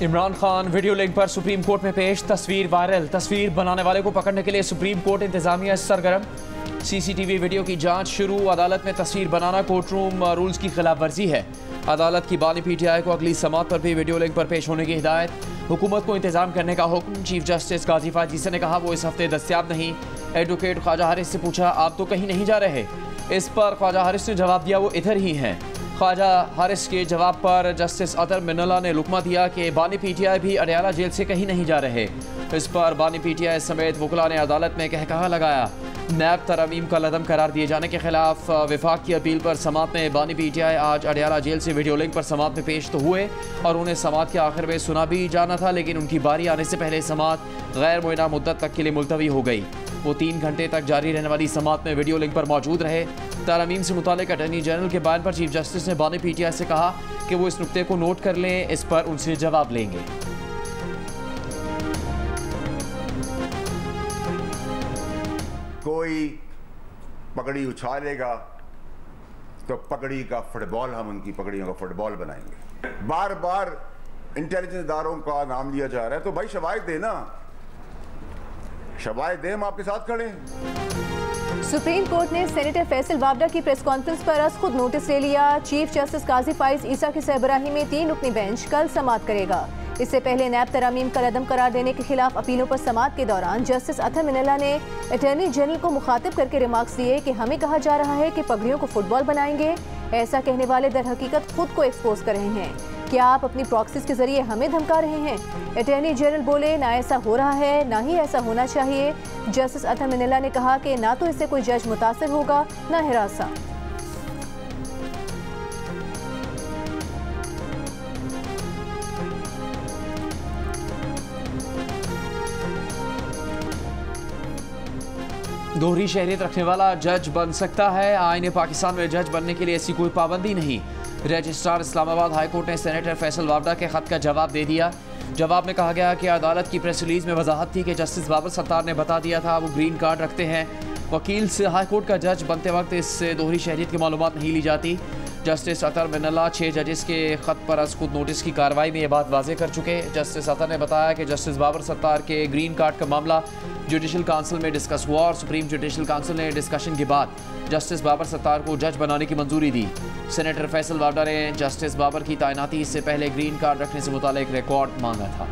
Imran Khan video link पर supreme court में पेश, तस्वीर वायरल। तस्वीर बनाने वाले को पकड़ने के लिए सुप्रीम कोर्ट इंतजामिया सरगर्म। सीसीटीवी वीडियो की जांच शुरू। अदालत में तस्वीर बनाना कोर्ट रूम रूल्स की खिलाफ वर्जी है। अदालत की बानी पीटीआई को अगली समात पर भी वीडियो लिंक पर पेश होने की हिदायत। हुकूमत को इंतजाम करने का हुक्म। चीफ जस्टिस गाजी फाजीसा ने कहा वो इस हफ्ते दस्तयाब नहीं। एडवोकेट ख्वाजा हारिस से पूछा आप तो कहीं नहीं जा रहे। इस पर ख्वाजा हारिस ने जवाब दिया वो इधर ही हैं। ख्वाजा हारिस के जवाब पर जस्टिस अतर मिनल्ला ने लुकमा दिया कि बानी पीटीआई भी अडयाला जेल से कहीं नहीं जा रहे। इस पर बानी पीटीआई समेत वकला ने अदालत में कहकहा लगाया। नैब तरमीम का लदम करार दिए जाने के खिलाफ विफाक की अपील पर समात में बानी पीटीआई आज अडयाला जेल से वीडियो लिंक पर समात में पेश तो हुए और उन्हें समात के आखिर में सुना भी जाना था, लेकिन उनकी बारी आने से पहले समात गैर मुयना मुद्दत तक के लिए मुलतवी हो गई। वो 3 घंटे तक जारी रहने वाली समात में वीडियो लिंक पर मौजूद रहे। तरमीम से मुतालिक अटॉर्नी जनरल के बयान पर चीफ जस्टिस ने बानी पीटीआई से कहा कि वो इस नुक्ते को नोट कर लें, इस पर उनसे जवाब लेंगे। कोई पगड़ी उछालेगा तो पगड़ी का फुटबॉल, हम उनकी पगड़ियों का फुटबॉल बनाएंगे। बार बार इंटेलिजेंस इदारों का नाम लिया जा रहा है, तो भाई शवाहिद देना, शवाहिद दे, हम आपके साथ खड़े हैं। सुप्रीम कोर्ट ने सेनेटर फैसल वावडा की प्रेस कॉन्फ्रेंस पर आज खुद नोटिस ले लिया। चीफ जस्टिस काजी फाइज ईसा की सरबराही में 3 रुकनी बेंच कल समात करेगा। इससे पहले नैब तरामीम का रदम करार देने के खिलाफ अपीलों पर समात के दौरान जस्टिस अतर मिनल्ला ने अटॉर्नी जनरल को मुखातिब करके रिमार्क्स दिए कि हमें कहा जा रहा है कि पगड़ियों को फुटबॉल बनाएंगे। ऐसा कहने वाले दर हकीकत खुद को एक्सपोज कर रहे हैं। क्या आप अपनी प्रॉक्सीज के जरिए हमें धमका रहे हैं? अटॉर्नी जनरल बोले ना ऐसा हो रहा है, ना ही ऐसा होना चाहिए। जस्टिस अतर मिनल्ला ने कहा कि ना तो इससे कोई जज मुतासिर होगा, ना हिरासा। दोहरी शहरियत रखने वाला जज बन सकता है। आईने पाकिस्तान में जज बनने के लिए ऐसी कोई पाबंदी नहीं। रजिस्ट्रार इस्लामाबाद हाई कोर्ट ने सेनेटर फैसल वावडा के खत का जवाब दे दिया। जवाब में कहा गया कि अदालत की प्रेस रिलीज में वजाहत थी कि जस्टिस बाबर सत्तार ने बता दिया था वो ग्रीन कार्ड रखते हैं। वकील से हाई कोर्ट का जज बनते वक्त इससे दोहरी शहरियत की मालूमात नहीं ली जाती। जस्टिस अतर मिनल्ला 6 जजेस के खत पर आज खुद नोटिस की कार्रवाई में ये बात वाज़ेह कर चुके। जस्टिस अतर ने बताया कि जस्टिस बाबर सत्तार के ग्रीन कार्ड का मामला जुडिशल काउंसिल में डिस्कस हुआ और सुप्रीम जुडिशल काउंसिल ने डिस्कशन के बाद जस्टिस बाबर सत्तार को जज बनाने की मंजूरी दी। सेनेटर फैसल वावडा ने जस्टिस बाबर की तैनाती से पहले ग्रीन कार्ड रखने से मुतालिक रिकॉर्ड मांगा था।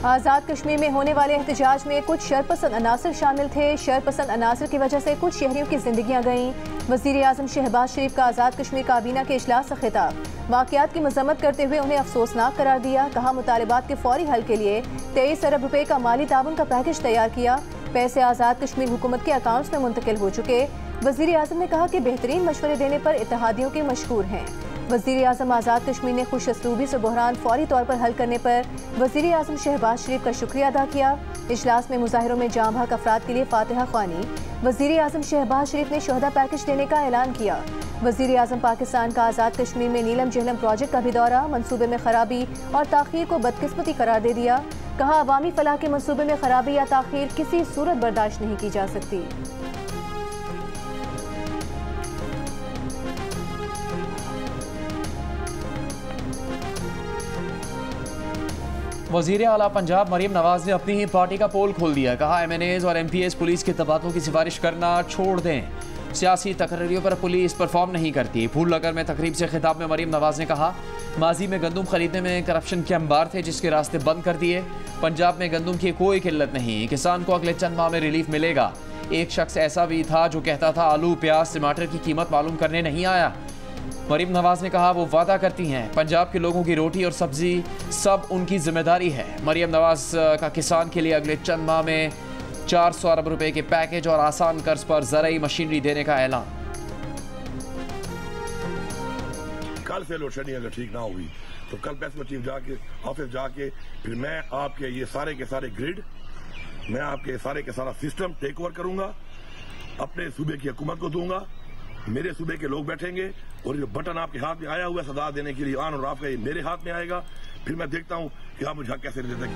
आज़ाद कश्मीर में होने वाले एहतजाज में कुछ शरपसंद अनासर शामिल थे। शरपसंद अनासर की वजह से कुछ शहरियों की जिंदगियां गईं। वज़ीर आज़म शहबाज शरीफ का आज़ाद कश्मीर काबीना के इजलास से खिताब। वाक़यात की मजम्मत करते हुए उन्हें अफसोसनाक करार दिया। कहा मुतालिबात के फौरी हल के लिए 23 अरब रुपए का माली ताउन का पैकेज तैयार किया। पैसे आज़ाद कश्मीर हुकूमत के अकाउंट्स में मुंतकिल हो चुके। वज़ीर आज़म ने कहा कि बेहतरीन मशवरे देने पर इत्तेहादियों के मशहूर हैं। वज़ीर आज़म आज़ाद कश्मीर ने खुश असलूबी से बहरान फौरी तौर पर हल करने पर वज़ीर आज़म शहबाज शरीफ का शुक्रिया अदा किया। इजलास में मुजाहिरों में जाँ बहक अफराद के लिए फातिहा ख्वानी। वज़ीर आज़म शहबाज शरीफ ने शोहदा पैकेज देने का ऐलान किया। वज़ीर आज़म पाकिस्तान का आज़ाद कश्मीर में नीलम जहलम प्रोजेक्ट का भी दौरा। मनसूबे में खराबी और ताख़ीर को बदकिस्मती करार दे दिया। कहा अवामी फलाह के मनसूबे में खराबी या ताख़ीर किसी सूरत बर्दाश्त नहीं की जा सकती। वज़ीर आला पंजाब मरीम नवाज ने अपनी ही पार्टी का पोल खोल दिया। कहा MNAs और MPs पुलिस के तबादलों की सिफारिश करना छोड़ दें। सियासी तकरीरों पर पुलिस परफॉर्म नहीं करती। फूलनगर में तकरीब से खिताब में मरीम नवाज ने कहा माजी में गंदम खरीदने में करप्शन के अंबार थे जिसके रास्ते बंद कर दिए। पंजाब में गंदम की कोई किल्लत नहीं। किसान को अगले चंद माह में रिलीफ मिलेगा। एक शख्स ऐसा भी था जो कहता था आलू प्याज टमाटर की कीमत मालूम करने नहीं आया। मरीम नवाज ने कहा वो वादा करती हैं पंजाब के लोगों की रोटी और सब्जी सब उनकी जिम्मेदारी है। मरीम नवाज का किसान के लिए अगले चंद माह में 400 अरब रुपए के पैकेज और आसान कर्ज पर ज़राई मशीनरी देने का ऐलान। कल से लोड शेडिंग अगर ठीक ना हुई तो कल प्रेस में चीफ जाके ऑफिस जाके फिर मैं आपके ये सारे के सारे ग्रिड, मैं आपके सारे के सारा सिस्टम टेक ओवर करूंगा, अपने सूबे की हुकूमत को दूंगा। मेरे सूबे के लोग बैठेंगे और जो बटन आपके हाथ में आया हुआ है सदा देने के लिए ऑन और ऑफ का, ये मेरे हाथ में आएगा। फिर मैं देखता हूँ कि आप मुझे कैसे देते।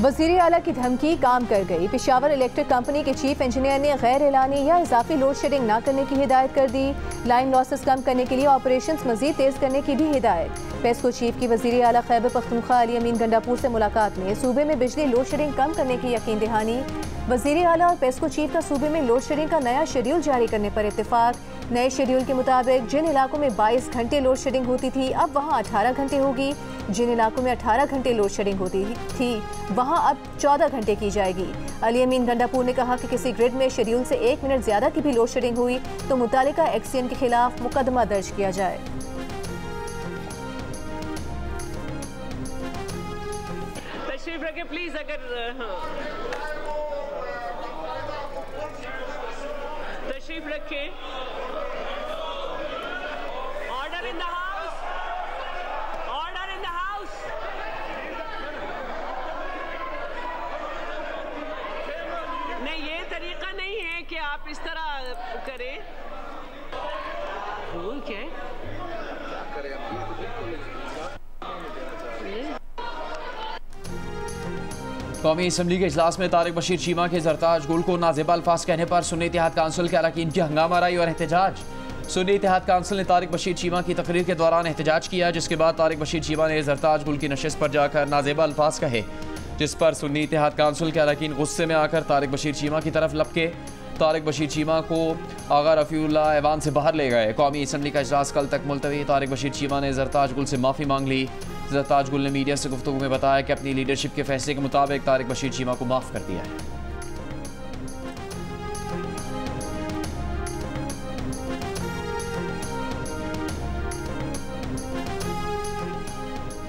वज़ीर आला की धमकी काम कर गई। पेशावर इलेक्ट्रिक कंपनी के चीफ इंजीनियर ने गैर एलानी या इजाफी लोड शेडिंग न करने की हिदायत कर दी। लाइन लॉसेस कम करने के लिए ऑपरेशंस मजीद तेज करने की भी हिदायत। पेस्को चीफ की वज़ीर आला खैबर पख्तूनख्वा अली अमीन गंडापुर से मुलाकात में सूबे में बिजली लोड शेडिंग कम करने की यकीन दहानी। वज़ीर आला और पेस्को चीफ का सूबे में लोड शेडिंग का नया शेड्यूल जारी करने पर इत्तेफाक। नए शेड्यूल के मुताबिक जिन इलाकों में 22 घंटे लोड शेडिंग होती थी अब वहाँ 18 घंटे होगी। जिन इलाकों में 18 घंटे लोड शेडिंग होती थी वहाँ अब 14 घंटे की जाएगी। अली अमीन गंडापुर ने कहा कि किसी ग्रिड में शेड्यूल से 1 मिनट ज्यादा की भी लोड शेडिंग हुई तो मुतालिका एक्सीएन के खिलाफ मुकदमा दर्ज किया जाए। तशरीफ रखें प्लीज। अगर तशरीफ रखें। Order in the house, order in the house. नहीं, ये तरीका नहीं है कि आप इस तरह करें। रूल क्या है? कौमी असम्बली के इजलास में तारिक बशीर चीमा के जरताज गुल को नाजेबा अल्फाज कहने पर सुन्नी इत्तेहाद काउंसिल के अरकान की हंगामा राई और एहतजाज। सुन्नी इत्तेहाद काउंसिल ने तारिक बशीर चीमा की तकरीर के दौरान एहतजाज किया, जिसके बाद तारिक बशीर चीमा ने जरताज गुल की नशिस्त पर जाकर नाजेबा अल्फाज कहे, जिस पर सुन्नी इत्तेहाद काउंसिल के अरकान गुस्से में आकर तारिक बशीर चीमा की तरफ लपके। तारिक बशीर चीमा को आगा रफ़ीउल्लाह ऐवान से बाहर ले गए। कौमी असम्बली का इजलास कल तक मुलतवी। तारिक बशीर चीमा ने जरताज गुल से माफ़ी मांग ली। जरताज गुल ने मीडिया से गुफ्तगू में बताया कि अपनी लीडरशिप के फैसले के मुताबिक तारिक बशीर चीमा को माफ़ कर दिया है।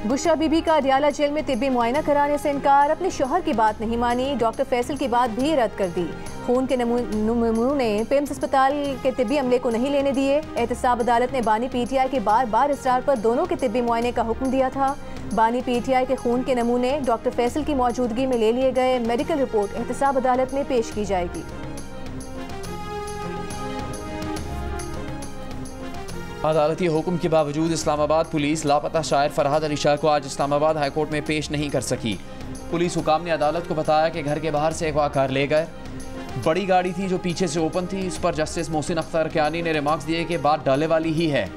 बुशरा बीबी का अडियाला जेल में तिब्बी मुआयना कराने से इनकार। अपने शोहर की बात नहीं मानी। डॉक्टर फैसल की बात भी रद्द कर दी। खून के नमूने पिम्स अस्पताल के तिब्बी अमले को नहीं लेने दिए। एहतसाब अदालत ने बानी पीटीआई के बार बार इसरार पर दोनों के तिब्बी मुआयने का हुक्म दिया था। बानी पीटीआई के खून के नमूने डॉक्टर फैसल की मौजूदगी में ले लिए गए। मेडिकल रिपोर्ट एहतसाब अदालत में पेश की जाएगी। अदालती हुक्म के बावजूद इस्लामाबाद पुलिस लापता शायर फरहाद अली शाह को आज इस्लामाबाद हाईकोर्ट में पेश नहीं कर सकी। पुलिस हुकाम ने अदालत को बताया कि घर के बाहर से अगवा कार ले गए। बड़ी गाड़ी थी जो पीछे से ओपन थी। इस पर जस्टिस मोहसिन अख्तर कियानी ने रिमार्क्स दिए कि बात डाले वाली ही है।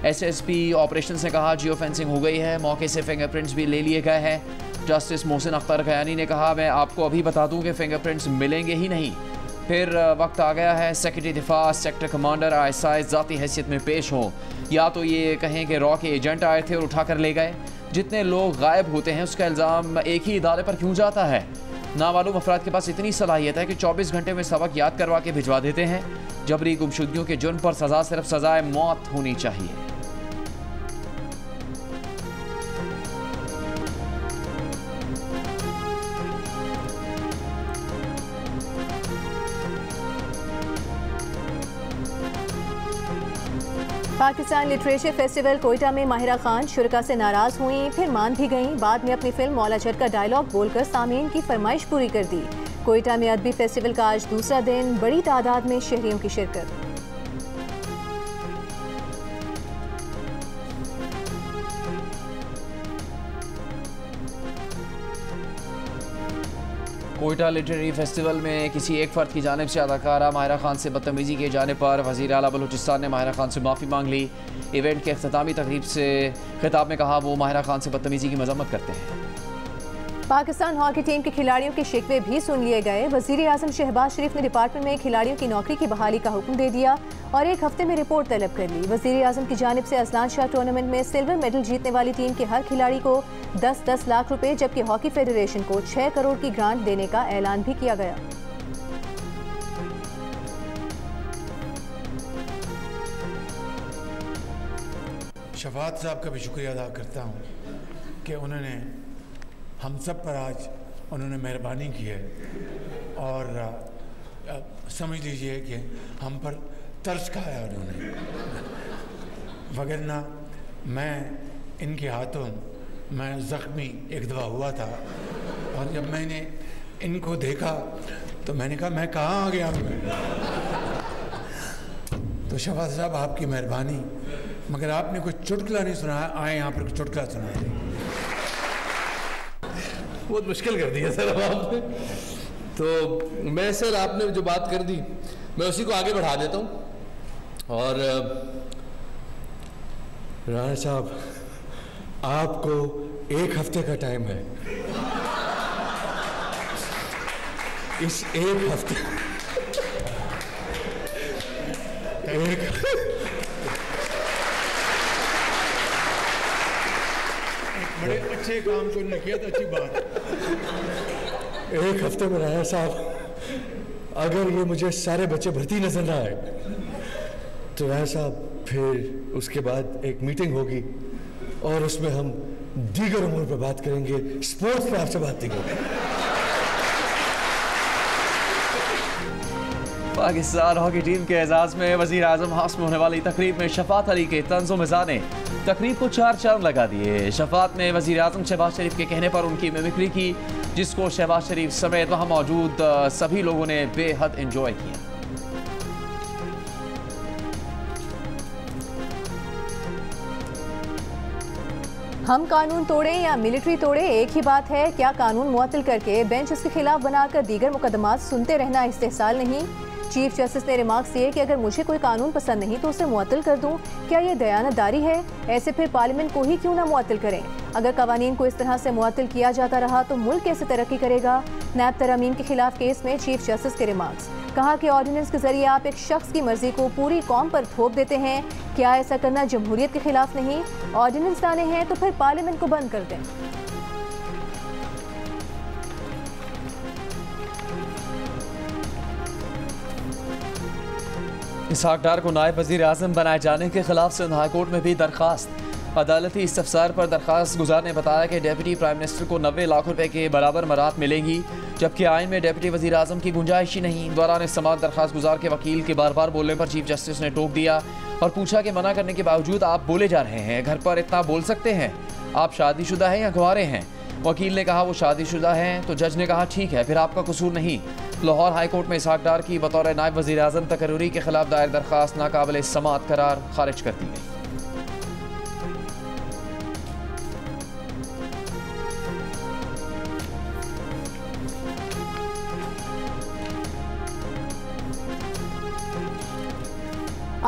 एसएसपी ऑपरेशन ने कहा जियो फेंसिंग हो गई है, मौके से फिंगरप्रिंट्स भी ले लिए गए हैं। जस्टिस मोहसिन अख्तर कियानी ने कहा मैं आपको अभी बता दूं कि फिंगरप्रिंट्स मिलेंगे ही नहीं। फिर वक्त आ गया है सेक्रेटरी दिफा, सेक्टर कमांडर ISI ज़ाती हैसियत में पेश हों, या तो ये कहें कि रॉ के एजेंट आए थे और उठा कर ले गए। जितने लोग गायब होते हैं उसका इल्ज़ाम एक ही इदारे पर क्यों जाता है? नामालूम अफराद के पास इतनी सलाहियत है कि 24 घंटे में सबक याद करवा के भिजवा देते हैं। जबरी गुमशुदगियों के जुर्म पर सज़ा सिर्फ सज़ाए मौत होनी चाहिए। पाकिस्तान लिटरेचर फेस्टिवल कोयटा में माहिरा खान शुरका से नाराज हुई, फिर मान भी गईं। बाद में अपनी फिल्म मौला झट का डायलॉग बोलकर सामीन की फरमाइश पूरी कर दी। कोयटा में अदबी फेस्टिवल का आज दूसरा दिन, बड़ी तादाद में शहरियों की शिरकत। कोयटा लिटरेरी फेस्टिवल में किसी एक फ़र्द की जानिब से अदाकारा माहिरा खान से बदतमीज़ी किए जाने पर वज़ीर आला बलूचिस्तान ने माहिरा खान से माफ़ी मांग ली। इवेंट के अख्तामी तकरीब से खिताब में कहा वो माहिरा खान से बदतमीज़ी की मजम्मत करते हैं। पाकिस्तान हॉकी टीम के खिलाड़ियों के शिकवे भी सुन लिए गए। वज़ीर आज़म शहबाज शरीफ ने डिपार्टमेंट में खिलाड़ियों की नौकरी की बहाली का हुक्म दे दिया और 1 हफ्ते में रिपोर्ट तलब कर ली। वज़ीर आज़म की जानिब से अजलान शाह टूर्नामेंट में सिल्वर मेडल जीतने वाली टीम के हर खिलाड़ी को 10-10 लाख रुपए, जबकि हॉकी फेडरेशन को 6 करोड़ की ग्रांट देने का ऐलान भी किया गया। शफात साहब का भी शुक्रिया अदा करता हूँ कि उन्होंने हम सब पर आज उन्होंने मेहरबानी की है और समझ लीजिए कि हम पर तरस खाया उन्होंने, वगरना मैं इनके हाथों मैं ज़ख्मी एक दफ़ा हुआ था और जब मैंने इनको देखा तो मैंने कहा मैं कहाँ आ गया हूँ। तो शफात साहब आपकी मेहरबानी, मगर आपने कोई चुटकुला नहीं सुनाया, आए यहाँ पर चुटकुला सुनाया। बहुत मुश्किल कर दिया सर आपने। तो मैं सर आपने जो बात कर दी मैं उसी को आगे बढ़ा देता हूँ। और राणा साहब आपको 1 हफ्ते का टाइम है। इस 1 हफ्ते बड़े अच्छे काम को न किया तो अच्छी बात। 1 हफ्ते में राणा साहब अगर ये मुझे सारे बच्चे भर्ती नजर ना आए तो राणा साहब फिर उसके बाद एक मीटिंग होगी और उसमें हम दीगर उम्र पर बात करेंगे, स्पोर्ट्स पर आपसे बात नहीं करेंगे। पाकिस्तान हॉकी टीम के एजाज में वजीर आजम हाउस में होने वाली तकरीब में शफात अली के तंज़ो मिज़ाज ने तकरीब को 4 चांद लगा दिए। शफात ने वजीर आजम शहबाज शरीफ के कहने पर उनकी मिमिक्री की, जिसको शहबाज शरीफ समेत वहाँ मौजूद सभी लोगों ने बेहद इंजॉय किया। हम कानून तोड़े या मिलिट्री तोड़े एक ही बात है। क्या कानून मुअत्तल करके बेंच उसके खिलाफ बनाकर दीगर मुकदमात सुनते रहना इस्तेहसाल नहीं? चीफ जस्टिस ने रिमार्क्स दिए कि अगर मुझे कोई कानून पसंद नहीं तो उसे मुअत्तल कर दूं। क्या ये दयानतदारी है? ऐसे फिर पार्लियामेंट को ही क्यों ना मुअत्तल करें। अगर कवानीन को इस तरह से मुअत्तल किया जाता रहा तो मुल्क कैसे तरक्की करेगा? नैब तरमीम के खिलाफ केस में चीफ जस्टिस के रिमार्क्स। कहा कि ऑर्डिनेंस के जरिए आप एक शख्स की मर्जी को पूरी कौम पर थोप देते हैं। क्या ऐसा करना जमहूरियत के खिलाफ नहीं? ऑर्डिनेंस लाने हैं तो फिर पार्लियामेंट को बंद कर दें। इसहाक डार को नायब वजीर आजम बनाए जाने के खिलाफ सिंध हाई कोर्ट में भी दरखास्त। अदालती इस्तफसार पर दरखास्त गुजार ने बताया कि डिप्टी प्राइम मिनिस्टर को 90 लाख रुपए के बराबर मरात मिलेंगी, जबकि आइन में डिप्टी वजीर आजम की गुंजाइश ही नहीं। दौरान समाअत दरखास्त गुजार के वकील के बार बार बोलने पर चीफ जस्टिस ने टोक दिया और पूछा कि मना करने के बावजूद आप बोले जा रहे हैं, घर पर इतना बोल सकते हैं? आप शादीशुदा हैं या कुंवारे हैं? वकील ने कहा वो शादीशुदा हैं, तो जज ने कहा ठीक है, फिर आपका कसूर नहीं। लाहौर हाई कोर्ट में इसहाक डार की बतौर नायब वजीर आजम तकर्रुरी के खिलाफ दायर दरखास्त नाकाबिल समाअत करार खारिज कर दी गई।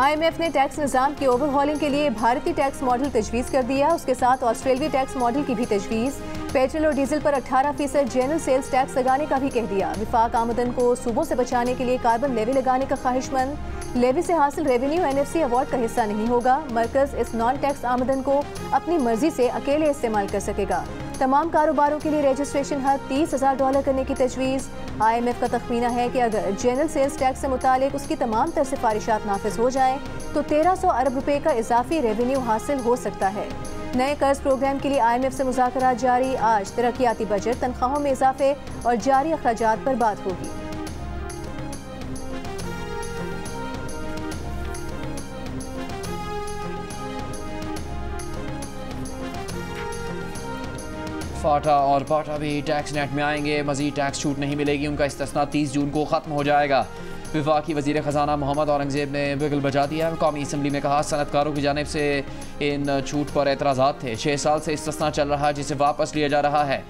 IMF ने टैक्स निज़ाम की ओवरहॉलिंग के लिए भारतीय टैक्स मॉडल तजवीज़ कर दिया। उसके साथ ऑस्ट्रेलियाई टैक्स मॉडल की भी तजवीज़। पेट्रोल और डीजल पर 18% जनरल सेल्स टैक्स लगाने का भी कह दिया। विफाक आमदन को सूबों से बचाने के लिए कार्बन लेवी लगाने का ख्वाहिशमंद। लेवी से हासिल रेवेन्यू NFC अवार्ड का हिस्सा नहीं होगा। मरकज इस नॉन टैक्स आमदन को अपनी मर्जी से अकेले इस्तेमाल कर सकेगा। तमाम कारोबारों के लिए रजिस्ट्रेशन हद $30,000 करने की तजवीज़। IMF का तखमीना है कि अगर जनरल सेल्स टैक्स से मुतालिक उसकी तमाम तर सिफारिशात नाफिज हो जाएं तो 1300 अरब रुपए का इजाफी रेवेन्यू हासिल हो सकता है। नए कर्ज प्रोग्राम के लिए IMF से मुज़ाकरात जारी। आज तरक्याती बजट, तनख्वाहों में इजाफे और जारी अखराजात पर बात होगी। फाटा और पाटा भी टैक्स नेट में आएंगे। मजीद टैक्स छूट नहीं मिलेगी, उनका इस्तिस्ना 30 जून को ख़त्म हो जाएगा। वफाकी वज़ीर ख़जाना मोहम्मद औरंगज़ेब ने बिगल बजा दिया। कौमी असम्बली में कहा सनतकारों की जानिब से इन छूट पर एतराज़ात थे। 6 साल से इस्तिस्ना चल रहा है जिसे वापस लिया जा रहा है।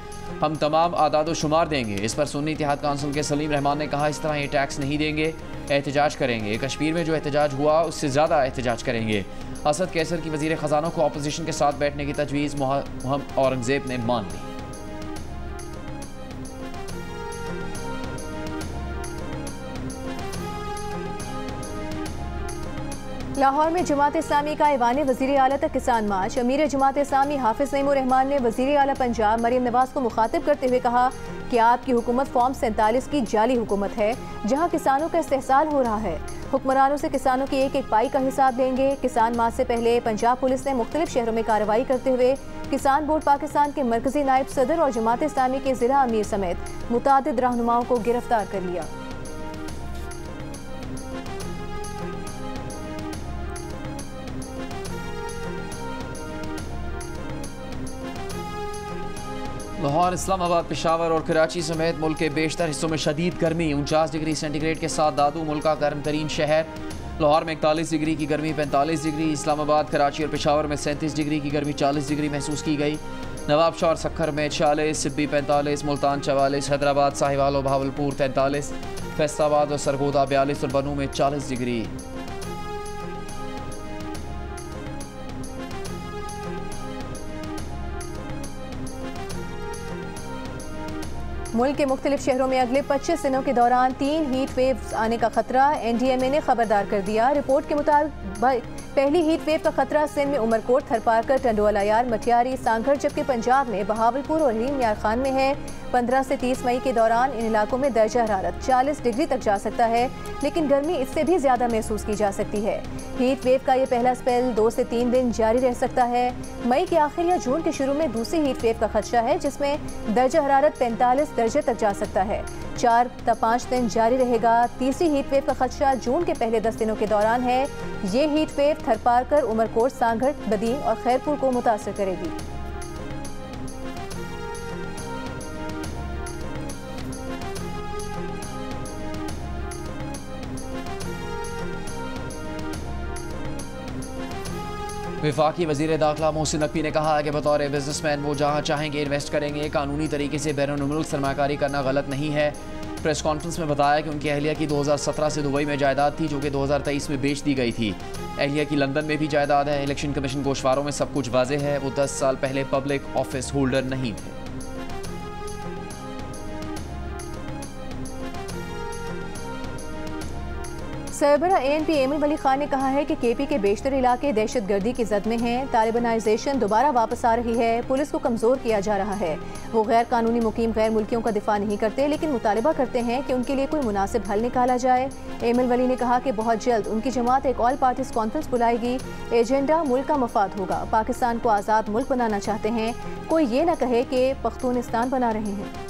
हम तमाम आदाद शुमार देंगे। इस पर सुन्नी इत्तेहाद काउंसिल के सलीम रहमान ने कहा इस तरह ये टैक्स नहीं देंगे, एहतजाज करेंगे। कश्मीर में जो एहतजाज हुआ उससे ज़्यादा एहतजाज करेंगे। असद कैसर की वज़ीर ख़जाना को अपोजिशन के साथ बैठने की तजवीज़ मोहम्मद औरंगज़ेब ने मान ली। लाहौर में जमात इस्लामी का ऐवान वज़ीर आला तक किसान मार्च। अमीर जमात इस्लामी हाफिज नईमुर रहमान ने वज़ीर आला पंजाब मरियम नवाज को मुखातिब करते हुए कहा कि आपकी हुकूमत फॉर्म 47 की जाली हुकूमत है, जहां किसानों का इस्तेहसाल हो रहा है। हुक्मरानों से किसानों की एक एक पाई का हिसाब लेंगे। किसान मार्च से पहले पंजाब पुलिस ने मुख्तलिफ शहरों में कार्रवाई करते हुए किसान बोर्ड पाकिस्तान के मरकजी नायब सदर और जमात इस्लामी के ज़िला अमीर समेत मुतादिद रहनुमाओं को गिरफ्तार कर लिया। लाहौर, इस्लामाबाद, पेशावर और कराची समेत मुल्क के बेशतर हिस्सों में शदीद गर्मी। 49 डिग्री सेंटीग्रेड के साथ दादू मुल्क का गर्म तरीन शहर। लाहौर में 41 डिग्री की गर्मी, 45 डिग्री। इस्लामाबाद, कराची और पेशावर में 37 डिग्री की गर्मी, 40 डिग्री महसूस की गई। नवाबशाह और सक्खर में 46, सिब्बी 45, मुल्तान 44, हैदराबाद, साहिवाल और भावलपुर 43, फैसलाबाद और सरगोदा 42 और बनू में 40 डिग्री। मुल्क के मुख्तलिफ शहरों में अगले 25 दिनों के दौरान 3 हीट वेव्स आने का खतरा, NDMA ने खबरदार कर दिया। रिपोर्ट के मुताबिक पहली हीट वेव का खतरा सिंध में उमरकोट, थरपारकर, टंडोला यार, मटियारी, सांघर, जबकि पंजाब में बहावलपुर और हरीम यार खान में है। 15 से 30 मई के दौरान इन इलाकों में दर्जा हरारत 40 डिग्री तक जा सकता है, लेकिन गर्मी इससे भी ज्यादा महसूस की जा सकती है। हीट वेव का ये पहला स्पेल 2 से 3 दिन जारी रह सकता है। मई के आखिर या जून के शुरू में दूसरी हीट वेव का खदशा है, जिसमें दर्जा हरारत 45 दर्जे तक जा सकता है। 4 या 5 दिन जारी रहेगा। तीसरी हीट वेव का खदशा जून के पहले 10 दिनों के दौरान है। ये हीट वेव थरपारकर, उमरकोट, सांघर, बदीन और खैरपुर को मुतासर करेगी। वफाकी वज़ीर दाखिला मोहसिन नकवी ने कहा है कि बतौर बिजनेसमैन वो जहाँ चाहेंगे इन्वेस्ट करेंगे। कानूनी तरीके से बैरून मुल्क सरमाकारी करना गलत नहीं है। प्रेस कॉन्फ्रेंस में बताया कि उनकी अहलिया की 2017 से दुबई में जायदाद थी, जो कि 2023 में बेच दी गई थी। अहलिया की लंदन में भी जायदाद है। इलेक्शन कमीशन गोशवारों में सब कुछ वाज़ेह है। वो 10 साल पहले पब्लिक ऑफिस होल्डर नहीं थे। सरबरा ANP एमिल वली खान ने कहा है कि KP के बेशतर इलाके दहशत गर्दी की जद में हैं। तालिबानाइजेशन दोबारा वापस आ रही है। पुलिस को कमज़ोर किया जा रहा है। वो गैर कानूनी मुकीम गैर मुल्कियों का दिफा नहीं करते, लेकिन मुतालबा करते हैं कि उनके लिए कोई मुनासिब हल निकाला जाए। एमिल वली ने कहा कि बहुत जल्द उनकी जमात एक ऑल पार्टीज कॉन्फ्रेंस बुलाएगी। एजेंडा मुल्क का मफाद होगा। पाकिस्तान को आज़ाद मुल्क बनाना चाहते हैं। कोई ये न कहे कि पख्तूनिस्तान बना रहे हैं।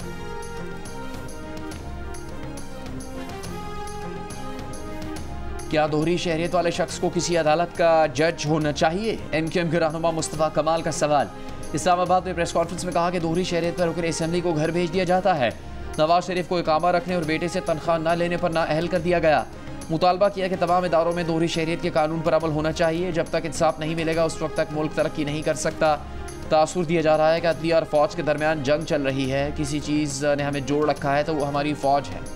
क्या दोहरी शहरियत वाले शख्स को किसी अदालत का जज होना चाहिए? MQM के रहनुमा मुस्तफ़ा कमाल का सवाल। इस्लामाबाद में प्रेस कॉन्फ्रेंस में कहा कि दोहरी शहरियत पर रुकन असेंबली को घर भेज दिया जाता है। नवाज शरीफ को इकामा रखने और बेटे से तनख्वाह न लेने पर नाअहल कर दिया गया। मुतालबा किया कि तमाम इदारों में दोहरी शहरियत के कानून पर अमल होना चाहिए। जब तक इंसाफ नहीं मिलेगा उस वक्त तक मुल्क तरक्की नहीं कर सकता। तासुर दिया जा रहा है कि अदलिया और फौज के दरमियान जंग चल रही है। किसी चीज़ ने हमें जोड़ रखा है तो वो हमारी फौज है।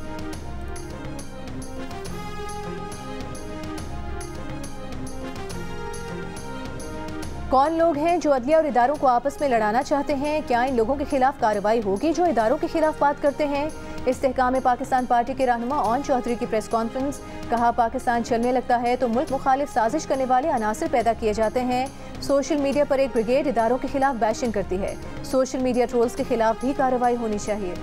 कौन लोग हैं जो अदलिया और इदारों को आपस में लड़ाना चाहते हैं? क्या इन लोगों के खिलाफ कार्रवाई होगी जो इदारों के खिलाफ बात करते हैं? इस्तेहकाम पाकिस्तान पार्टी के रहनुमा ओन चौधरी की प्रेस कॉन्फ्रेंस। कहा, पाकिस्तान चलने लगता है तो मुल्क मुखालिफ साजिश करने वाले अनासर पैदा किए जाते हैं। सोशल मीडिया पर एक ब्रिगेड इदारों के खिलाफ बैशिंग करती है। सोशल मीडिया ट्रोल्स के खिलाफ भी कार्रवाई होनी चाहिए।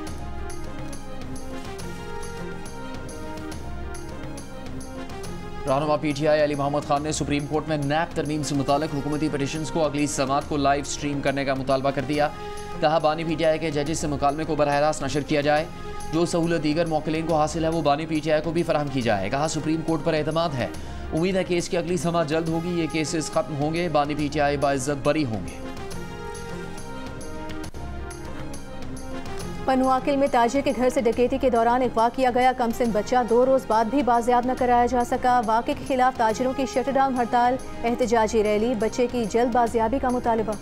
रहनुमा PTI अली मोहम्मद खान ने सुप्रीम कोर्ट में नैब तरमीम से मुतालिक हुकूमती पटिशन्स को अगली समात को लाइव स्ट्रीम करने का मुतालबा कर दिया। कहा, बानी PTI के जजेस से मुकालमे को बराह रास्त नशर किया जाए। जो सहूलत दीगर मौकिलीन को हासिल है वो बानी PTI को भी फराहम की जाए। कहा, सुप्रीम कोर्ट पर एतमाद है। उम्मीद है केस की अगली समात जल्द होगी। ये केसेस खत्म होंगे। बानी PTI बाइज्जत बरी होंगे। पनुआकिल में ताजिर के घर से डकैती के दौरान अगवा किया गया कमसिन बच्चा 2 रोज बाद भी बाजियाब न कराया जा सका। वाक़े के खिलाफ ताजिरों की शटडाउन हड़ताल, एहतजाजी रैली, बच्चे की जल्द बाजियाबी का मुतालबा।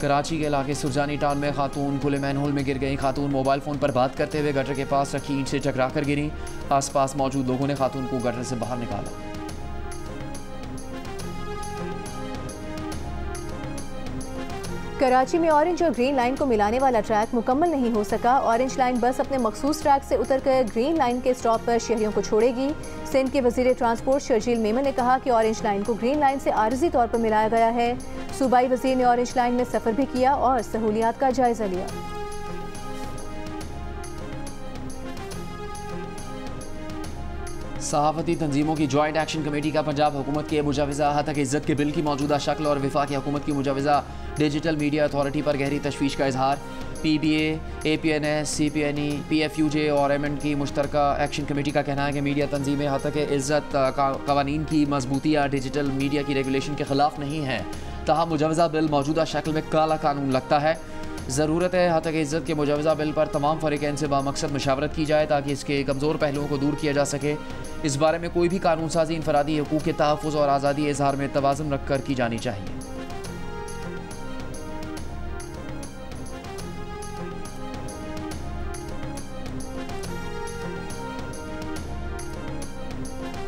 कराची के इलाके सुरजानी टाउन में खातून खुले मैनहोल में गिर गई। खातून मोबाइल फ़ोन पर बात करते हुए गटर के पास रखी ईंट से टकरा कर गिरी। आसपास मौजूद लोगों ने खातून को गटर से बाहर निकाला। कराची में ऑरेंज और ग्रीन लाइन को मिलाने वाला ट्रैक मुकम्मल नहीं हो सका। ऑरेंज लाइन बस अपने मखसूस ट्रैक से उतरकर ग्रीन लाइन के स्टॉप पर शहरियों को छोड़ेगी। सिंध के वजीर ट्रांसपोर्ट शर्जील मेमन ने कहा कि ऑरेंज लाइन को ग्रीन लाइन से आर्जी तौर पर मिलाया गया है। सूबाई वजीर ने ऑरेंज लाइन में सफ़र भी किया और सहूलियात का जायजा लिया। सहाफ़ती तंजीमों की जॉइंट एक्शन कमेटी का पंजाब हुकूमत के मुजाविज़ा हतक इज़्ज़त के बिल की मौजूदा शक्ल और वफाकी हुकूमत की मुजाविज़ा डिजिटल मीडिया अथॉरिटी पर गहरी तशवीश का इजहार। PBA, APNS, CPNE, PFUJ और MN की मुश्तरका एक्शन कमेटी का कहना है कि मीडिया तंजीमें हतक इज़्ज़त कवानीन की मजबूती या डिजिटल मीडिया की रेगुलेशन के खिलाफ नहीं है। तहा मुजाविज़ा बिल मौजूदा शक्ल में काला कानून लगता है। ज़रूरत है हतक इज़्ज़त के मुजवज़ा बिल पर तमाम फ़रीक़ैन से बामक़सद मशावरत की जाए ताकि इसके कमज़ोर पहलुओं को दूर किया जा सके। इस बारे में कोई भी कानून साज़ी इनफरादी हकूक़ के तहफ़्फ़ुज़ और आज़ादी इज़हार में तवाज़ुन रख कर की जानी चाहिए।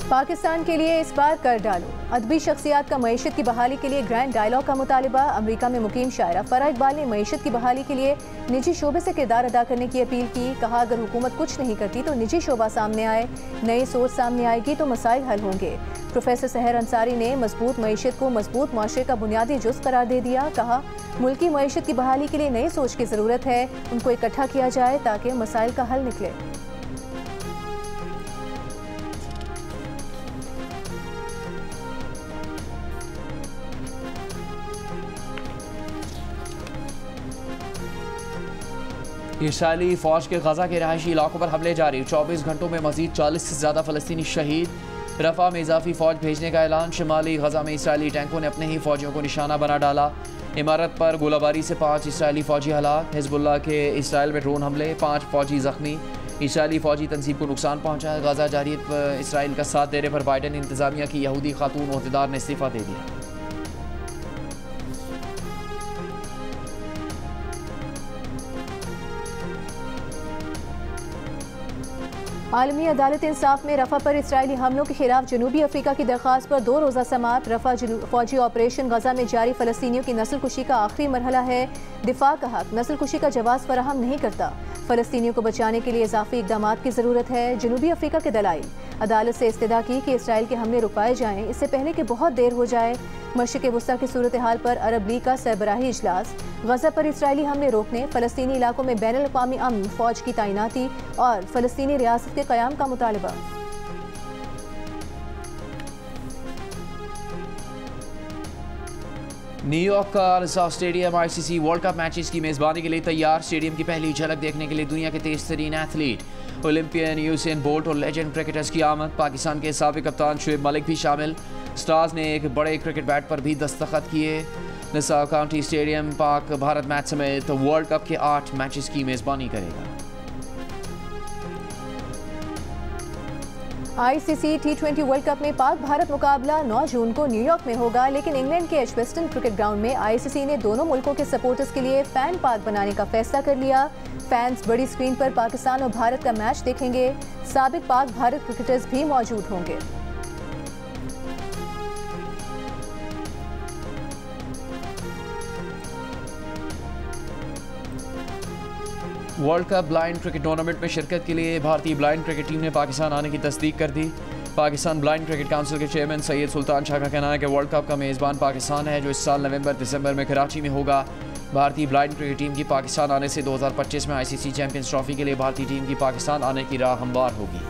पाकिस्तान के लिए इस बार कर डालो, अदबी शख्सियात का मईशत की बहाली के लिए ग्रैंड डायलॉग का मुतालिबा। अमेरिका में मुकीम शायरा फ़रा इकबाल ने मईशत की बहाली के लिए निजी शोबे से किरदार अदा करने की अपील की। कहा, अगर हुकूमत कुछ नहीं करती तो निजी शोबा सामने आए, नई सोच सामने आएगी तो मसाइल हल होंगे। प्रोफेसर सहर अंसारी ने मजबूत मईशत को मजबूत माशरे का बुनियादी जुज़ करार दे दिया। कहा, मुल्की मईशत की बहाली के लिए नई सोच की ज़रूरत है, उनको इकट्ठा किया जाए ताकि मसाइल का हल निकले। इसराइली फ़ौज के गज़ा के रहायशी इलाकों पर हमले जारी। 24 घंटों में मज़ीद 40 से ज़्यादा फ़लस्तीनी शहीद। रफ़ा में इजाफी फ़ौज भेजने का ऐलान। शुमाली गज़ा में इसराइली टैंकों ने अपने ही फ़ौजियों को निशाना बना डाला। इमारत पर गोलाबारी से 5 इसराइली फ़ौजी हलाक। हिज़्बुल्लाह के इसराइल में ड्रोन हमले, 5 फ़ौजी ज़ख्मी। इसराइली फ़ौजी तंजीब को नुकसान पहुँचा। गज़ा जारियत इसराइल का साथ देने पर बाइडन इंतज़ामिया की यहूदी खातून ओहदेदार ने इस्तीफ़ा दे दिया। आलमी अदालत इंसाफ में रफ़ा पर इसराइली हमलों के खिलाफ जनूबी अफ्रीका की दरख्वास्त पर 2 रोज़ा समाअत। रफ़ा फौजी ऑपरेशन गज़ा में जारी फ़लस्तीनियों की नस्ल कुशी का आखिरी मरहला है। दिफा का हक नस्ल कुशी का जवाज़ फराहम नहीं करता। फ़लस्तीनियों को बचाने के लिए इजाफी इक़दाम की ज़रूरत है। जनूबी अफ्रीका के दलाइल। अदालत से इस्तदा की कि इसराइल के हमले रुकवाए जाएँ, इससे पहले कि बहुत देर हो जाए। मशरिक़ वस्ता की सूरत हाल पर अरब लीग का सरबराही इजलास। गज़ा पर इसराइली हमले रोकने, फ़लस्तीनी इलाकों में बैनुल अक़वामी अमन फ़ौज की तैनाती और फ़लस्तीनी रियासत के क़याम का मुतालबा। न्यूयॉर्क का अल-सौद stadium ICC world cup matches की मेज़बानी के लिए तैयार। स्टेडियम की पहली झलक देखने के लिए दुनिया के तेज तरीन एथलीट ओलंपियन यूसेन बोल्ट और लेजेंड क्रिकेटर्स की आमद। पाकिस्तान के साबिक़ कप्तान शुएब मलिक भी शामिल। स्टार्स ने एक बड़े क्रिकेट बैट पर भी दस्तखत किए। Nassau county stadium Pak Bharat match समेत वर्ल्ड कप के 8 मैचेस की मेज़बानी करेगा। ICC T20 वर्ल्ड कप में पाक भारत मुकाबला 9 जून को न्यूयॉर्क में होगा, लेकिन इंग्लैंड के एजबेस्टन क्रिकेट ग्राउंड में ICC ने दोनों मुल्कों के सपोर्टर्स के लिए फैन पार्क बनाने का फैसला कर लिया। फैंस बड़ी स्क्रीन पर पाकिस्तान और भारत का मैच देखेंगे। साबिक पाक भारत क्रिकेटर्स भी मौजूद होंगे। World cup blind cricket tournament में शिरकत के लिए भारतीय ब्लाइंड क्रिकेट टीम ने पाकिस्तान आने की तस्दीक कर दी। पाकिस्तान ब्लाइंड क्रिकेट काउंसिल के चेयरमैन सैयद सुल्तान शाह का कहना है कि वर्ल्ड कप का मेज़बान पाकिस्तान है, जो इस साल नवंबर-दिसंबर में कराची में होगा। भारतीय ब्लाइंड क्रिकेट टीम की पाकिस्तान आने से 2025 में ICC चैंपियंस ट्रॉफी के लिए भारतीय टीम की पाकिस्तान आने की राह हमवार होगी।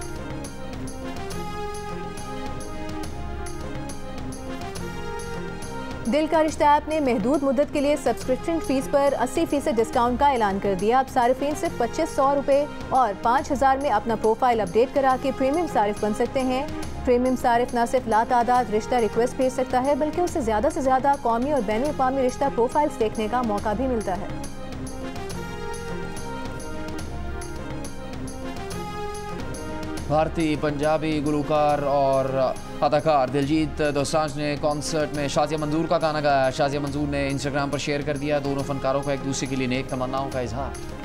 दिल का रिश्ता ऐप ने महदूद मुद्दत के लिए सब्सक्रिप्शन फीस पर 80% डिस्काउंट का ऐलान कर दिया। अब सारिफीन सिर्फ 2500 रुपये और 5000 में अपना प्रोफाइल अपडेट करा के प्रीमियम सारिफ बन सकते हैं। प्रीमियम सारिफ न सिर्फ लातादाद रिश्ता रिक्वेस्ट भेज सकता है, बल्कि उसे ज़्यादा से ज़्यादा कौमी और बैनुल अक़वामी रिश्ता प्रोफाइल्स देखने का मौका भी मिलता है। भारतीय पंजाबी गुलकार और अदाकार दिलजीत दोसांझ ने कॉन्सर्ट में शाज़िया मंजूर का गाना गाया। शाज़िया मंजूर ने इंस्टाग्राम पर शेयर कर दिया दोनों फनकारों का एक दूसरे के लिए नेक तमन्नाओं का इजहार।